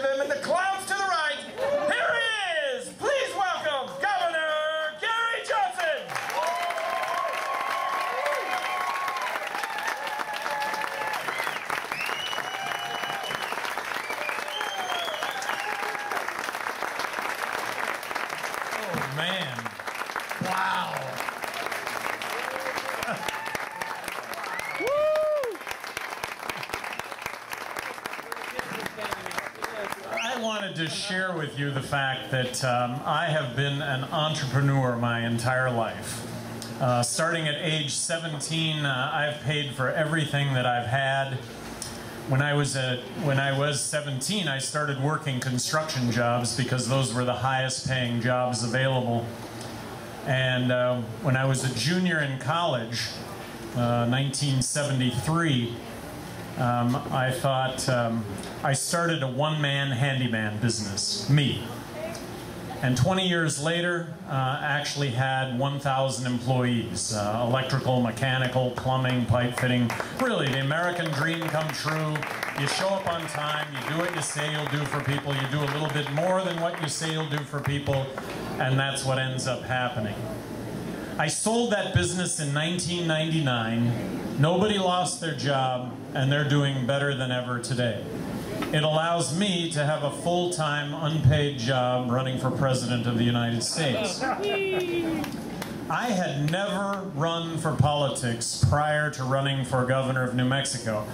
of him in the clouds to the right, here he is! Please welcome Governor Gary Johnson! Oh, man. Wow. I wanted to share with you the fact that I have been an entrepreneur my entire life. Starting at age 17, I've paid for everything that I've had. When I was 17, I started working construction jobs because those were the highest paying jobs available. And when I was a junior in college, 1973, I thought I started a one-man handyman business, me. And 20 years later, actually had 1,000 employees, electrical, mechanical, plumbing, pipe fitting. Really, the American dream come true. You show up on time, you do what you say you'll do for people, you do a little bit more than what you say you'll do for people, and that's what ends up happening. I sold that business in 1999. Nobody lost their job, and they're doing better than ever today. It allows me to have a full-time, unpaid job running for President of the United States. I had never run for politics prior to running for governor of New Mexico.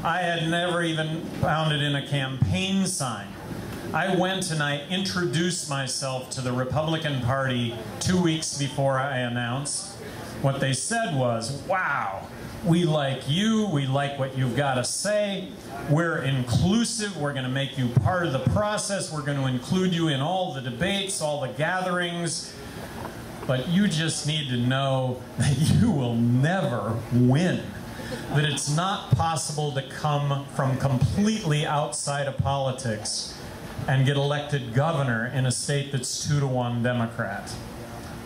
I had never even pounded in a campaign sign. I went and I introduced myself to the Republican Party 2 weeks before I announced. What they said was, wow, we like you, we like what you've got to say, we're inclusive, we're going to make you part of the process, we're going to include you in all the debates, all the gatherings, but you just need to know that you will never win. That it's not possible to come from completely outside of politics and get elected governor in a state that's 2-to-1 Democrat.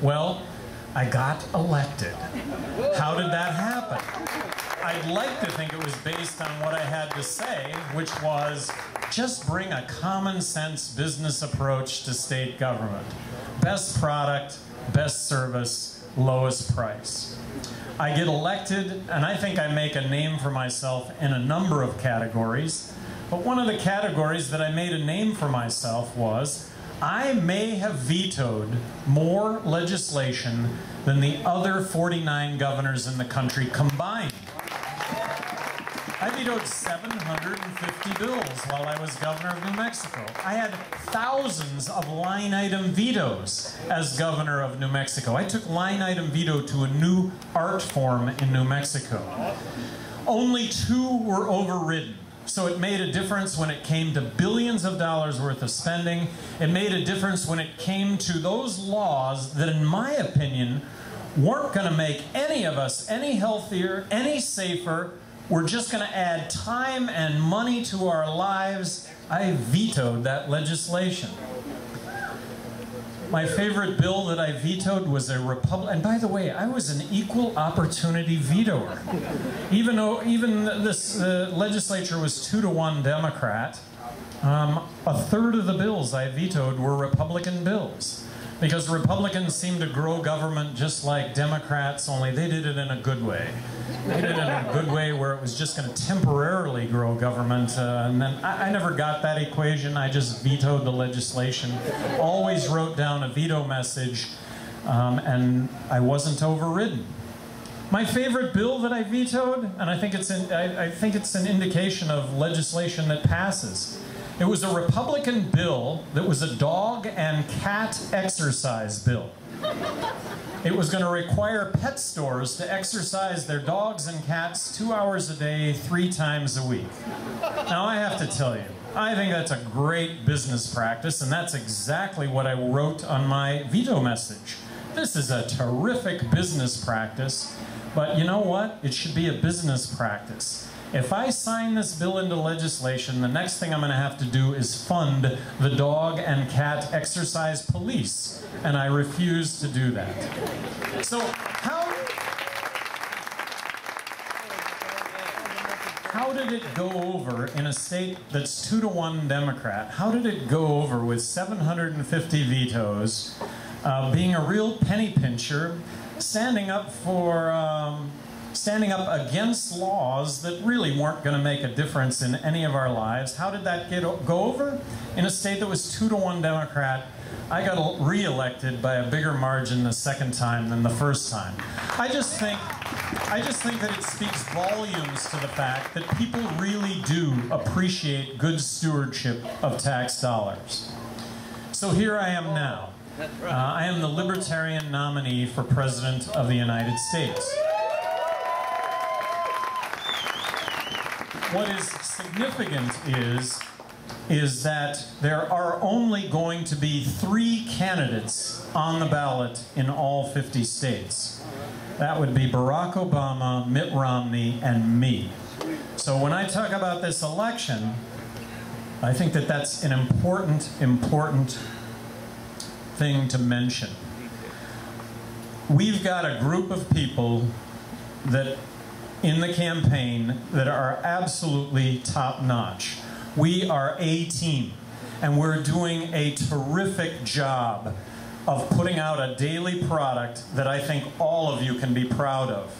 Well, I got elected. How did that happen? I'd like to think it was based on what I had to say, which was just bring a common sense business approach to state government. Best product, best service, lowest price. I get elected, and I think I make a name for myself in a number of categories. But one of the categories that I made a name for myself was I may have vetoed more legislation than the other 49 governors in the country combined. I vetoed 750 bills while I was governor of New Mexico. I had thousands of line item vetoes as governor of New Mexico. I took line item veto to a new art form in New Mexico. Only 2 were overridden. So it made a difference when it came to billions of dollars worth of spending. It made a difference when it came to those laws that, in my opinion, weren't going to make any of us any healthier, any safer. We're just going to add time and money to our lives. I vetoed that legislation. My favorite bill that I vetoed was a Republican, and by the way, I was an equal opportunity vetoer. Even though this legislature was 2-to-1 Democrat, a third of the bills I vetoed were Republican bills. Because Republicans seem to grow government just like Democrats, only they did it in a good way. They did it in a good way where it was just going to temporarily grow government. And then I never got that equation. I just vetoed the legislation. Always wrote down a veto message, and I wasn't overridden. My favorite bill that I vetoed, and I think it's an indication of legislation that passes. It was a Republican bill that was a dog and cat exercise bill. It was going to require pet stores to exercise their dogs and cats 2 hours a day, 3 times a week. Now I have to tell you, I think that's a great business practice, and that's exactly what I wrote on my veto message. This is a terrific business practice, but you know what? It should be a business practice. If I sign this bill into legislation, the next thing I'm going to have to do is fund the dog and cat exercise police, and I refuse to do that. So how did it go over in a state that's 2-to-1 Democrat? How did it go over with 750 vetoes, being a real penny pincher, standing up against laws that really weren't going to make a difference in any of our lives? How did that go over? In a state that was 2-to-1 Democrat, I got re-elected by a bigger margin the second time than the first time. I just think that it speaks volumes to the fact that people really do appreciate good stewardship of tax dollars. So here I am now. I am the Libertarian nominee for President of the United States. What is significant is that there are only going to be 3 candidates on the ballot in all 50 states. That would be Barack Obama, Mitt Romney, and me. So when I talk about this election, I think that that's an important thing to mention. We've got a group of people that in the campaign that are absolutely top-notch. We are a team, and we're doing a terrific job of putting out a daily product that I think all of you can be proud of.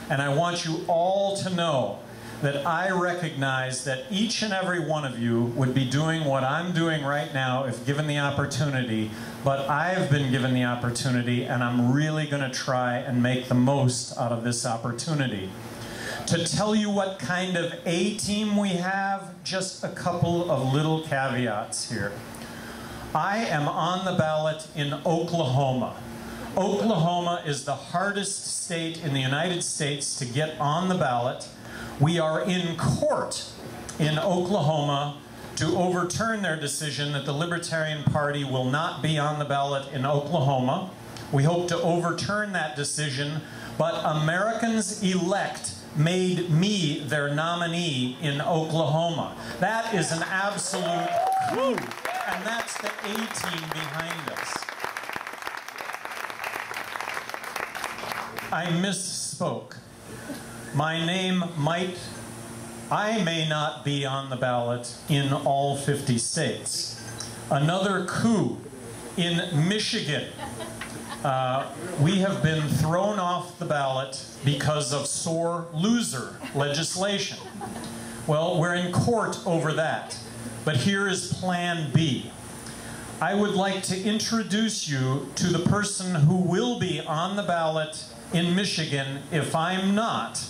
And I want you all to know that I recognize that each and every one of you would be doing what I'm doing right now if given the opportunity, but I've been given the opportunity, and I'm really going to try and make the most out of this opportunity. To tell you what kind of A team we have, just a couple of little caveats here. I am on the ballot in Oklahoma. Oklahoma is the hardest state in the United States to get on the ballot. We are in court in Oklahoma to overturn their decision that the Libertarian Party will not be on the ballot in Oklahoma. We hope to overturn that decision, but Americans elect made me their nominee in Oklahoma. That is an absolute coup, and that's the A team behind us. I misspoke. My name I may not be on the ballot in all 50 states. Another coup in Michigan. We have been thrown off the ballot because of sore loser legislation. Well, we're in court over that. But here is Plan B. I would like to introduce you to the person who will be on the ballot in Michigan if I'm not,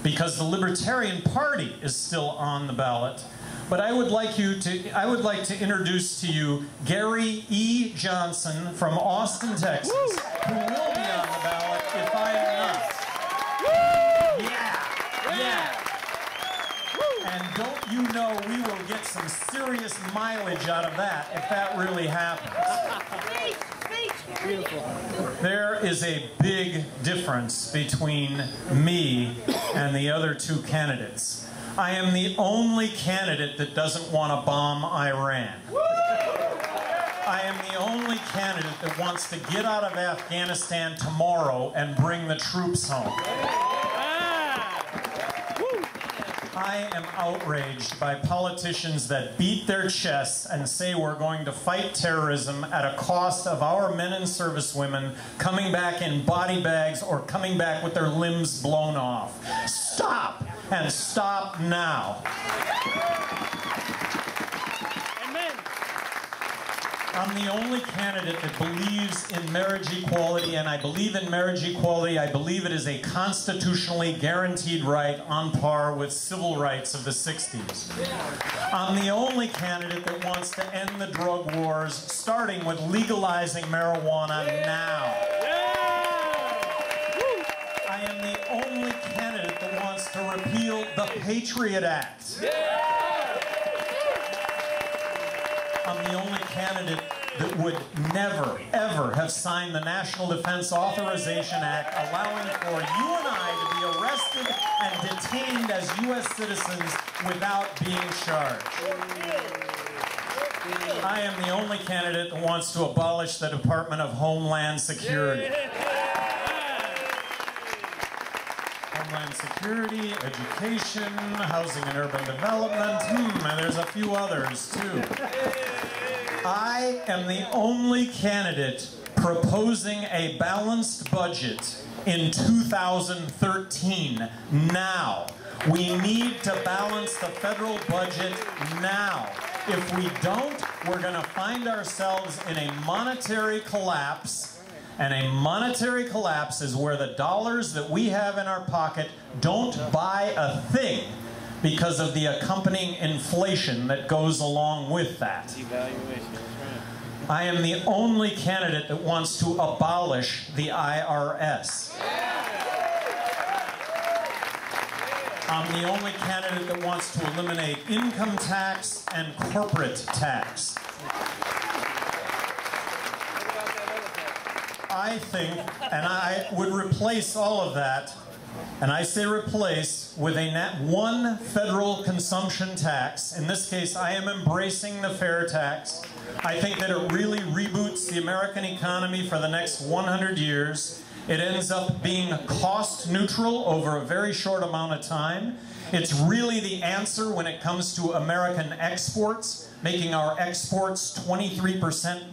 because the Libertarian Party is still on the ballot. But I would like to introduce to you Gary E. Johnson from Austin, Texas, who will be on the ballot if I am not. Yeah. And don't you know we will get some serious mileage out of that if that really happens. There is a big difference between me and the other 2 candidates. I am the only candidate that doesn't want to bomb Iran. I am the only candidate that wants to get out of Afghanistan tomorrow and bring the troops home. I am outraged by politicians that beat their chests and say we're going to fight terrorism at a cost of our men and servicewomen coming back in body bags or coming back with their limbs blown off. Stop! And stop now. Amen. I'm the only candidate that believes in marriage equality, and I believe in marriage equality. I believe it is a constitutionally guaranteed right on par with civil rights of the 60s. I'm the only candidate that wants to end the drug wars, starting with legalizing marijuana now. I am the only candidate that wants to repeal the Patriot Act. I'm the only candidate that would never, ever have signed the National Defense Authorization Act, allowing for you and I to be arrested and detained as U.S. citizens without being charged. I am the only candidate that wants to abolish the Department of Homeland Security. Homeland Security, Education, Housing and Urban Development, and there's a few others too. I am the only candidate proposing a balanced budget in 2013 now. We need to balance the federal budget now. If we don't, we're going to find ourselves in a monetary collapse, and a monetary collapse is where the dollars that we have in our pocket don't buy a thing because of the accompanying inflation that goes along with that. I am the only candidate that wants to abolish the IRS. I'm the only candidate that wants to eliminate income tax and corporate tax. I think, and I would replace all of that, and I say replace, with one federal consumption tax. In this case, I am embracing the fair tax. I think that it really reboots the American economy for the next 100 years. It ends up being cost neutral over a very short amount of time. It's really the answer when it comes to American exports, making our exports 23%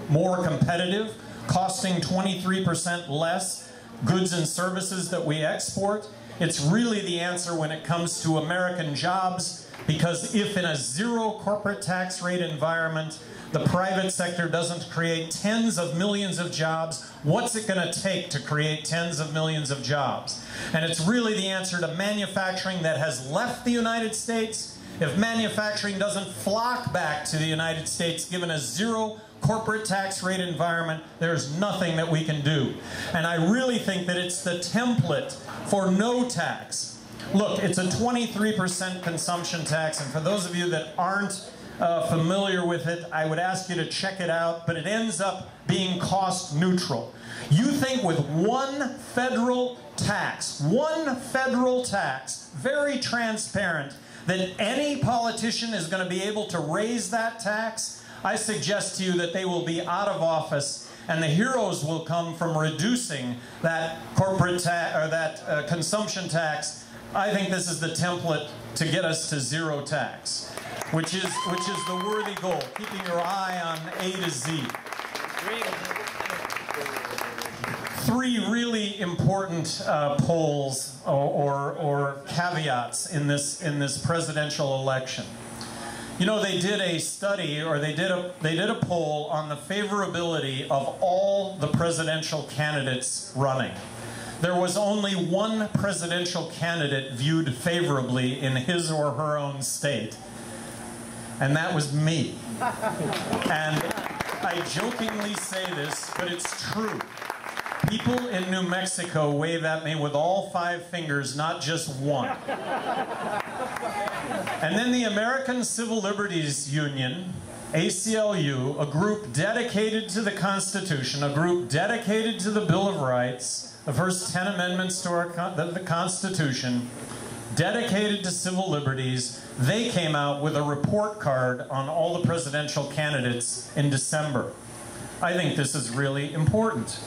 more competitive, costing 23% less goods and services that we export. It's really the answer when it comes to American jobs, because if in a zero corporate tax rate environment, the private sector doesn't create tens of millions of jobs, what's it going to take to create tens of millions of jobs? And it's really the answer to manufacturing that has left the United States. If manufacturing doesn't flock back to the United States, given a zero corporate tax rate environment, there's nothing that we can do. And I really think that it's the template for no tax. Look, it's a 23% consumption tax, and for those of you that aren't familiar with it, I would ask you to check it out, but it ends up being cost neutral. You think with one federal tax, very transparent, that any politician is going to be able to raise that tax? I suggest to you that they will be out of office, and the heroes will come from reducing that corporate tax or that consumption tax. I think this is the template to get us to zero tax, which is the worthy goal, keeping your eye on A to Z. Three really important polls or caveats in this presidential election. You know, they did a study, or they did a poll on the favorability of all the presidential candidates running. There was only one presidential candidate viewed favorably in his or her own state, and that was me. And I jokingly say this, but it's true. People in New Mexico wave at me with all 5 fingers, not just one. And then the American Civil Liberties Union, ACLU, a group dedicated to the Constitution, a group dedicated to the Bill of Rights, the first 10 amendments to the Constitution, dedicated to civil liberties, they came out with a report card on all the presidential candidates in December. I think this is really important.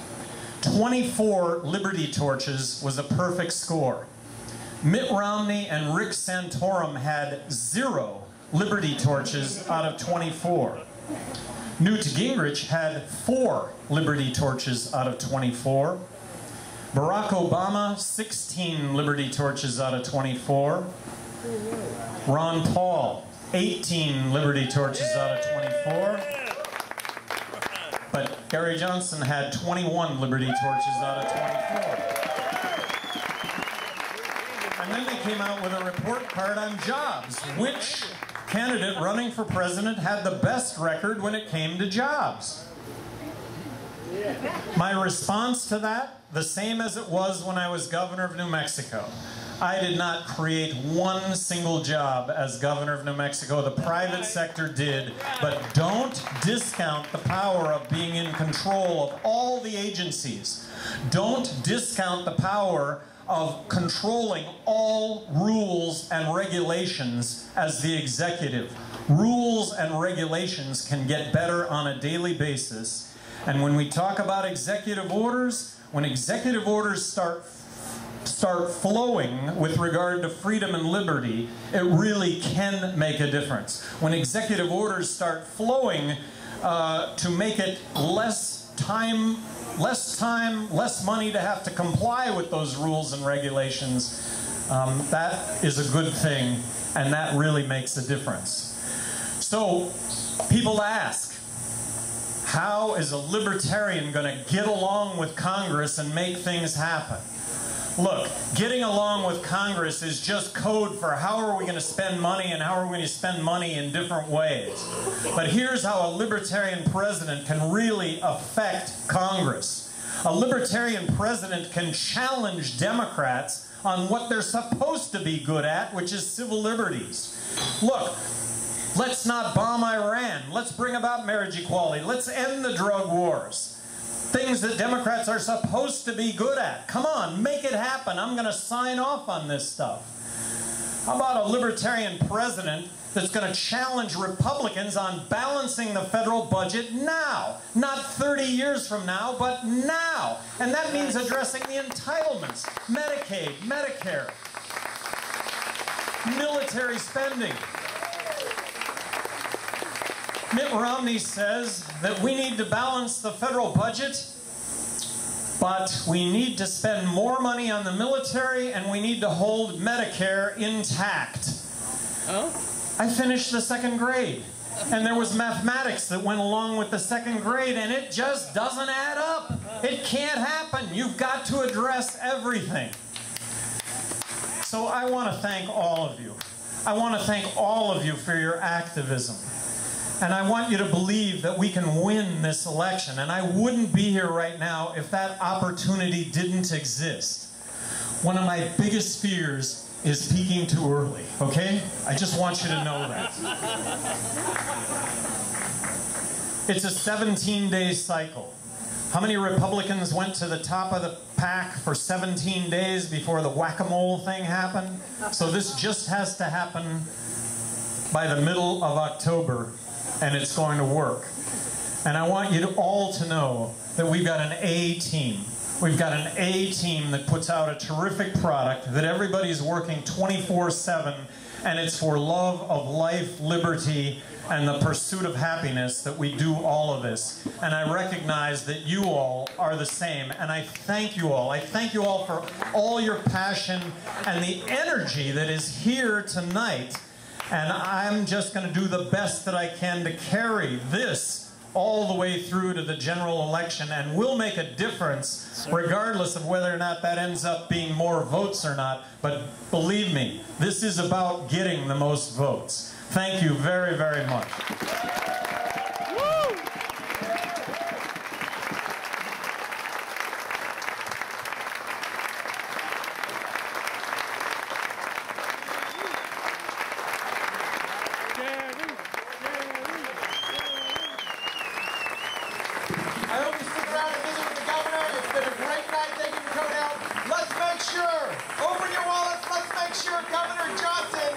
24 Liberty Torches was a perfect score. Mitt Romney and Rick Santorum had 0 Liberty Torches out of 24. Newt Gingrich had 4 Liberty Torches out of 24. Barack Obama, 16 Liberty Torches out of 24. Ron Paul, 18 Liberty Torches out of 24. But Gary Johnson had 21 Liberty Torches out of 24. And then they came out with a report card on jobs. Which candidate running for president had the best record when it came to jobs? My response to that, the same as it was when I was governor of New Mexico. I did not create one single job as governor of New Mexico. The private sector did, but don't discount the power of being in control of all the agencies. Don't discount the power of controlling all rules and regulations as the executive. Rules and regulations can get better on a daily basis. And when we talk about executive orders, when executive orders start start flowing with regard to freedom and liberty, it really can make a difference. When executive orders start flowing to make it less time, less money to have to comply with those rules and regulations, that is a good thing, and that really makes a difference. So, people ask, how is a libertarian going to get along with Congress and make things happen? Look, getting along with Congress is just code for how are we going to spend money and how are we going to spend money in different ways. But here's how a libertarian president can really affect Congress. A libertarian president can challenge Democrats on what they're supposed to be good at, which is civil liberties. Look, let's not bomb Iran. Let's bring about marriage equality. Let's end the drug wars. Things that Democrats are supposed to be good at. Come on, make it happen. I'm going to sign off on this stuff. How about a libertarian president that's going to challenge Republicans on balancing the federal budget now? Not 30 years from now, but now. And that means addressing the entitlements, Medicaid, Medicare, military spending. Mitt Romney says that we need to balance the federal budget, but we need to spend more money on the military and we need to hold Medicare intact. Oh? I finished the second grade, and there was mathematics that went along with the second grade, and it just doesn't add up. It can't happen. You've got to address everything. So I want to thank all of you. I want to thank all of you for your activism. And I want you to believe that we can win this election. And I wouldn't be here right now if that opportunity didn't exist. One of my biggest fears is peaking too early, okay? I just want you to know that. It's a 17-day cycle. How many Republicans went to the top of the pack for 17 days before the whack-a-mole thing happened? So this just has to happen by the middle of October, and it's going to work. And I want you all to know that we've got an A team. We've got an A team that puts out a terrific product, that everybody's working 24/7, and it's for love of life, liberty, and the pursuit of happiness that we do all of this. And I recognize that you all are the same, and I thank you all. I thank you all for all your passion and the energy that is here tonight. And I'm just going to do the best that I can to carry this all the way through to the general election, and we'll make a difference regardless of whether or not that ends up being more votes or not. But believe me, this is about getting the most votes. Thank you very, very much. I hope you stick around and visit with the governor. It's been a great night. Thank you for coming out. Let's make sure, open your wallets, let's make sure Governor Johnson